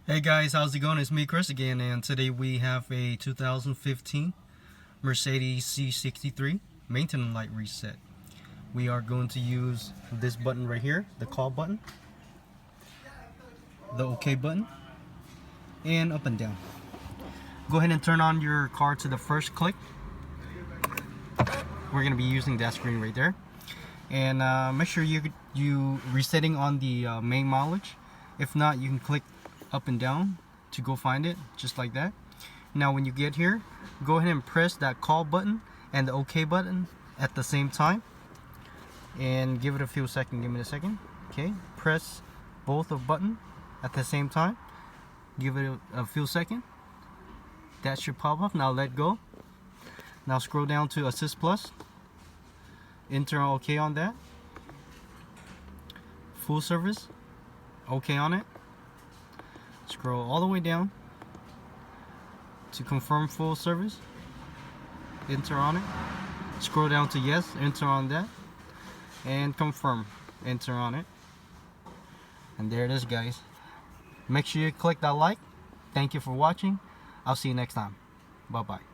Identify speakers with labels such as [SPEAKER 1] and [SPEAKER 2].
[SPEAKER 1] Hey guys, how's it going? It's me, Chris, again, and today we have a 2015 Mercedes C63 maintenance light reset. We are going to use this button right here, the call button, the OK button, and up and down. Go ahead and turn on your car to the first click. We're going to be using that screen right there. And make sure you resetting on the main mileage. If not, you can click up and down to go find it, just like that. Now when you get here, go ahead and press that call button and the OK button at the same time, and give it a few seconds. Give me a second. Okay, press both of button at the same time, give it a few seconds. That should pop up. Now let go. Now scroll down to Assist Plus, enter OK on that. Full service, OK on it. Scroll all the way down to confirm full service, enter on it. Scroll down to yes, enter on that, and confirm, enter on it. And there it is, guys. Make sure you click that like. Thank you for watching. I'll see you next time. Bye bye.